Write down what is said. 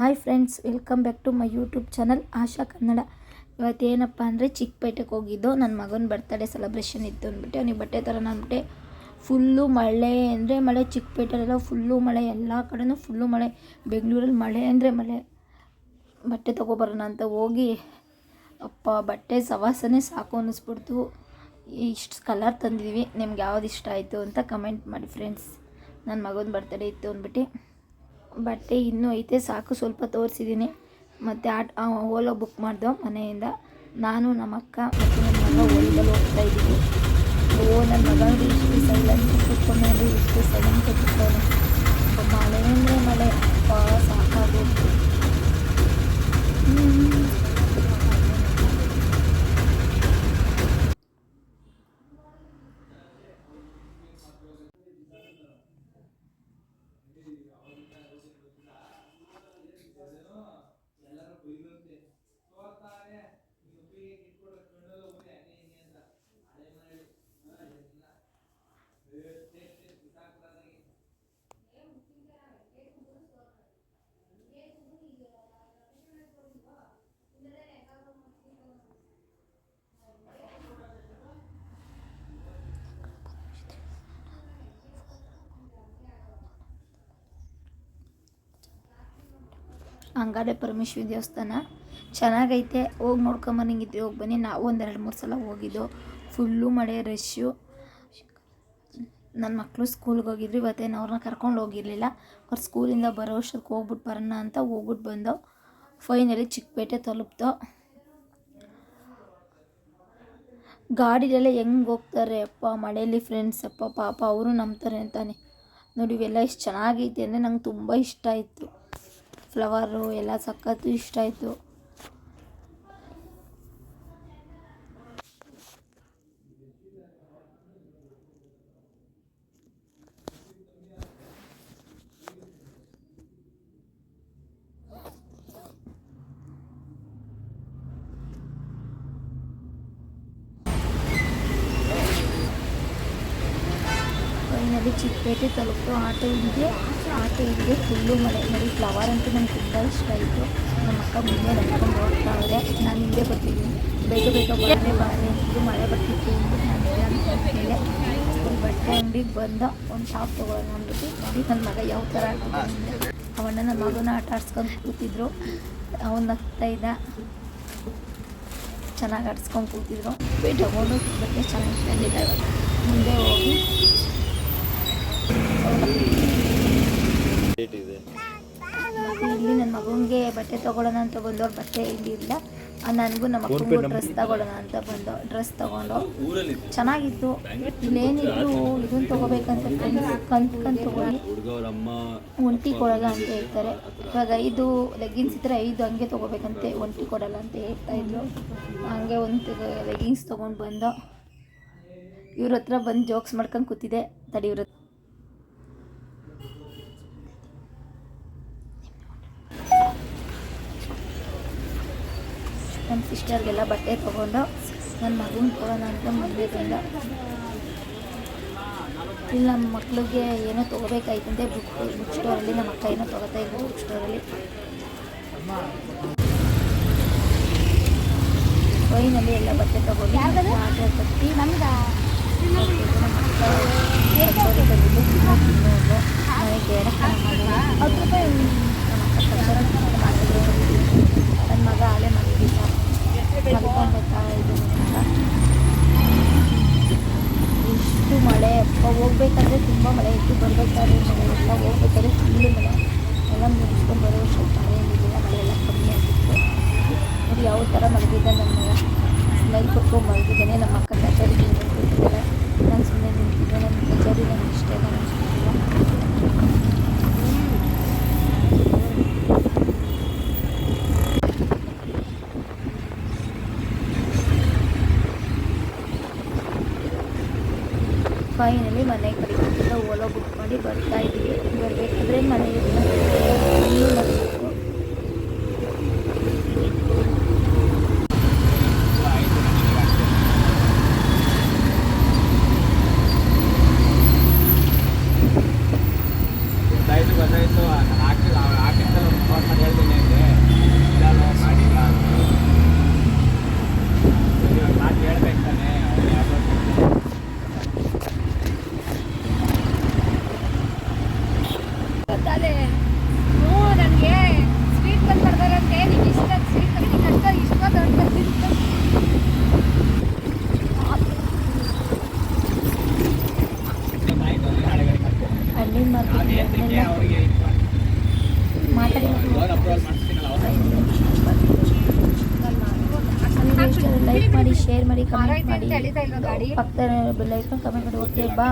Hi friends, welcome back to my YouTube channel Asha Kannada. ಇವತ್ತೇನಪ್ಪ ಅಂದರೆ ಚಿಕ್ಕಪೇಟೆಗೆ ಹೋಗಿದ್ದು. ನನ್ನ ಮಗನ ಬರ್ತಡೇ ಸೆಲೆಬ್ರೇಷನ್ ಇತ್ತು ಅಂದ್ಬಿಟ್ಟು ಅವನಿಗೆ ಬಟ್ಟೆ ತರೋಣ ಅಂದ್ಬಿಟ್ಟು ಫುಲ್ಲು ಮಳೆ ಅಂದರೆ ಮಳೆ. ಚಿಕ್ಕಪೇಟೆಲೆಲ್ಲ ಫುಲ್ಲು ಮಳೆ, ಎಲ್ಲ ಕಡೆನೂ ಫುಲ್ಲು ಮಳೆ. ಬೆಂಗಳೂರಲ್ಲಿ ಮಳೆ ಅಂದರೆ ಮಳೆ. ಬಟ್ಟೆ ತೊಗೊಬರೋಣ ಅಂತ ಹೋಗಿ ಅಪ್ಪ ಬಟ್ಟೆ ಸವಾಸನೆ ಸಾಕು ಅನ್ನಿಸ್ಬಿಡ್ತು. ಇಷ್ಟು ಕಲರ್ ತಂದಿದ್ದೀವಿ, ನಿಮ್ಗೆ ಯಾವ್ದು ಇಷ್ಟ ಆಯಿತು ಅಂತ ಕಮೆಂಟ್ ಮಾಡಿ ಫ್ರೆಂಡ್ಸ್. ನನ್ನ ಮಗನ ಬರ್ತಡೇ ಇತ್ತು ಅಂದ್ಬಿಟ್ಟು ಬಟ್ಟೆ ಇನ್ನೂ ಐತೆ, ಸಾಕು ಸ್ವಲ್ಪ ತೋರಿಸಿದ್ದೀನಿ. ಮತ್ತು ಓಲೋ ಬುಕ್ ಮಾಡ್ದೋ ಮನೆಯಿಂದ. ನಾನು ನಮ್ಮ ಅಕ್ಕ ಮತ್ತು ನನ್ನ ಮಗ ಓಲಿದಲ್ಲಿ ಹೋಗ್ತಾ ಇದ್ದೀವಿ. ನನ್ನ ಮಗ ಇಷ್ಟು ಸೈಲೆಂಟ್ ಕೂತ್ಕೊಂಡು ಇಷ್ಟು ಸೈಲೆಂಟ್ ಕೂತ್ಕೊಂಡು ಮಳೆ ಅಂದರೆ ಮಳೆ ಸಾಕಾಗೋದು. ಅಂಗಾಡೆ ಪರಮೇಶ್ವರಿ ದೇವಸ್ಥಾನ ಚೆನ್ನಾಗೈತೆ, ಹೋಗಿ ನೋಡ್ಕೊಂಬನಿಂಗಿದ್ವಿ. ಹೋಗಿ ಬನ್ನಿ. ನಾವು ಒಂದು 2-3 ಸಲ ಹೋಗಿದ್ದು. ಫುಲ್ಲು ಮಳೆ, ರಶ್ಶು. ನನ್ನ ಮಕ್ಕಳು ಸ್ಕೂಲ್ಗೆ ಹೋಗಿದ್ರು. ಇವತ್ತೇನು ಅವ್ರನ್ನ ಕರ್ಕೊಂಡು ಹೋಗಿರಲಿಲ್ಲ. ಅವ್ರು ಸ್ಕೂಲಿಂದ ಬರೋ ವರ್ಷಕ್ಕೆ ಹೋಗ್ಬಿಟ್ಟು ಬರೋಣ ಅಂತ ಹೋಗ್ಬಿಟ್ಟು ಬಂದೋ. ಫೈನಲಿ ಚಿಕ್ಕಪೇಟೆ ತಲುಪ್ತೋ. ಗಾಡಿಲೆಲ್ಲ ಹೆಂಗೆ ಹೋಗ್ತಾರೆ ಅಪ್ಪ ಮಳೆಯಲ್ಲಿ ಫ್ರೆಂಡ್ಸ್. ಅಪ್ಪ ಪಾಪ ಅವರು ನಂಬ್ತಾರೆ ಅಂತಾನೆ ನೋಡಿ. ಇವೆಲ್ಲ ಎಷ್ಟು ಚೆನ್ನಾಗೈತೆ ಅಂದರೆ ನಂಗೆ ತುಂಬ ಇಷ್ಟ ಆಯಿತು. ಫ್ಲವರು ಎಲ್ಲ ಸಖತ್ತು ಇಷ್ಟ ಆಯಿತು. ಫೈನಲಿ ಚಿಕ್ಕಪೇಟೆ ತಲುಪ್ತು. ಆಟೋ ಇದೆ ಫುಲ್ಲು ಮಳೆ ನೋಡಿ. ಫ್ಲವರ್ ಅಂತೂ ನನಗೆ ತುಂಬ ಇಷ್ಟ ಆಯಿತು. ನಮ್ಮ ಅಕ್ಕ ಮುಂದೆ ನಡ್ಕೊಂಡು ಹೋಗ್ತಾ ಇದೆ, ನಾನು ಹಿಂದೆ ಬರ್ತಿದ್ದೀನಿ. ಬೇಗ ಬಾರೆ ಇದು ಮಳೆ ಬರ್ತಿತ್ತು ಅಂದ್ಬಿಟ್ಟು ನಾನು ಇದೆ ಅಂದ್ಕೊಂಡ್ಮೇಲೆ ಒಂದು ಬಟ್ಟೆ ಅಂಗಡಿಗೆ ಬಂದ ಒಂದು ಟಾಪ್ ತೊಗೊಳ್ಳೋಣ ಅಂದ್ಬಿಟ್ಟು. ನೋಡಿ ನನ್ನ ಮಗ ಯಾವ ಥರ ಆಡ್ತಿದ್ದ. ಅವಣ್ಣ ನನ್ನ ಮಗನ ಆಟ ಆಡ್ಸ್ಕೊಂಡು ಕೂತಿದ್ರು. ಅವನು ನಗ್ತಾ ಇದ್ದ. ಚೆನ್ನಾಗಿ ಆಡ್ಸ್ಕೊಂಡು ಕೂತಿದ್ರು. ತಗೊಂಡು ಬಟ್ಟೆ ಚೆನ್ನಾಗಿ ತಂದಿದ್ದ. ಮುಂದೆ ಹೋಗಿ ಇಲ್ಲಿ ನನ್ನ ಮಗನಿಗೆ ಬಟ್ಟೆ ತೊಗೊಳ್ಳೋಣ ಅಂತ ಬಂದವ್ರು ಬಟ್ಟೆ ಇರಲಿಲ್ಲ. ನನಗೂ ನಮ್ಮ ಮಕ್ಕಳಿಗೂ ಡ್ರೆಸ್ ತಗೊಳ್ಳೋಣ ಅಂತ ಬಂದು ಡ್ರೆಸ್ ತೊಗೊಂಡು ಚೆನ್ನಾಗಿತ್ತು. ಇಲ್ಲೇನಿದ್ರು ಇದನ್ನು ತೊಗೋಬೇಕಂತ ಕಂತು ತೊಗೊಳ್ಳಿ, ಒಂಟಿ ಕೊಡಲ್ಲ ಅಂತ ಹೇಳ್ತಾರೆ. ಇವಾಗ 5 ಲೆಗ್ಗಿನ್ಸ್ ಇದ್ದರೆ 5 ಹಂಗೆ ತೊಗೋಬೇಕಂತೆ, ಒಂಟಿ ಕೊಡಲ್ಲ ಅಂತ ಹೇಳ್ತಾಯಿದ್ರು. ಹಂಗೆ ಒಂದು ಲೆಗ್ಗಿನ್ಸ್ ತೊಗೊಂಡು ಬಂದು ಇವ್ರ ಹತ್ರ ಬಂದು ಜೋಕ್ಸ್ ಮಾಡ್ಕೊಂಡು ಕೂತಿದೆ. ತಡಿ ಇವ್ರ ನಮ್ಮ ಸಿಸ್ಟರ್ಗೆಲ್ಲ ಬಟ್ಟೆ ತೊಗೊಂಡು ನನ್ನ ಮಗನ ತೊಗೊಳ್ಳೋಣ ಅಂತ ಮುಂದೆ ಬಂದ. ಇಲ್ಲಿ ನಮ್ಮ ಮಕ್ಳಿಗೆ ಏನೋ ತೊಗೋಬೇಕಾಯ್ತಂತೆ ಬುಕ್ ಸ್ಟೋರಲ್ಲಿ. ನಮ್ಮ ಅಕ್ಕ ಏನೋ ತೊಗೋತಾ ಇದ್ರು ಬುಕ್ ಸ್ಟೋರಲ್ಲಿ. ಫೈನಲ್ಲಿ ಎಲ್ಲ ಬಟ್ಟೆ ತೊಗೊಂಡು ಆಟೋ ಕಟ್ಟಿ ನಮ್ಗೆ ನನ್ನ ಮಗ ಆಲೆ ಮಲಗಿದ್ದ, ಮಲ್ಕೊಂಡ್ಬರ್ತಾ ಇದ್ದು. ಇಷ್ಟು ಮಳೆ ಅಪ್ಪ. ಹೋಗ್ಬೇಕಾದ್ರೆ ತುಂಬ ಮಳೆ ಇತ್ತು, ಬರಬೇಕಾದ್ರೆ ಮಳೆ ಎಲ್ಲ, ಹೋಗ್ಬೇಕಾದ್ರೆ ಫುಲ್ಲು ಮಳೆ ಎಲ್ಲ ಮುಗಿಸ್ಕೊಂಡು ಬರೋ ಸ್ವಲ್ಪ ಮಳೆ ಏನಿಲ್ಲ. ಮಳೆ ಎಲ್ಲ ಕಮ್ಮಿ ಆಗಿತ್ತು ನೋಡಿ. ಯಾವ ಥರ ಮಲಗಿದ್ದ ನನ್ನ ಮಗ. ಸ್ಮೈಲ್ ಕೊಟ್ಕೊಂಡು ಮಲಗಿದ್ದಾನೆ. ನಮ್ಮ ಅಕ್ಕ ಕಚೇರಿ ನಿಂತಿದ್ದಾಳೆ, ನಾನು ಸುಮ್ಮನೆ ನಿಂತಿದ್ದೆ. ನನ್ನ ಕಚೇರಿ ನನಗೆ ಇಷ್ಟ ಇಲ್ಲ, ನಾನು ಫೈನಲಿ ಮನೆ ಕಡೆಯಿಂದ ಓಲೋ ಬುಕ್ ಮಾಡಿ ಬರ್ತಾ ಇದ್ದೀವಿ. ಬರಬೇಕಾದ್ರೆ ಮಳೆ ಇತ್ತು. ಗೊತ್ತಾಯ್ತು. ಹಾಕಿದ್ದಲ್ಲ ಹೇಳ್ತೀನಿ. ಗೊತ್ತಾಲೆ ಹ್ಞೂ ನನಗೆ ಸ್ವೀಟ್ ಬಂದು ಬರ್ದಾರಂತೆ ನಿಂಗೆ ಇಷ್ಟ ಸ್ವೀಟ್ ನಿಂಗೆ ಅಷ್ಟ ಇಷ್ಟ ದೊಡ್ಡ ಹಣ್ಣಿನ ಮಾರ್ಕೆಟ್ ಮಾತಾಡಿ ಲೈಕ್ ಮಾಡಿ ಶೇರ್ ಮಾಡಿ ಕಮೆಂಟ್ ಮಾಡಿ ಪಕ್ಕದ ಬೆಲ್ ಐಕಾನ್ ಕಮೆಂಟ್ ಮಾಡಿ ಓಕೆ ಬಾ.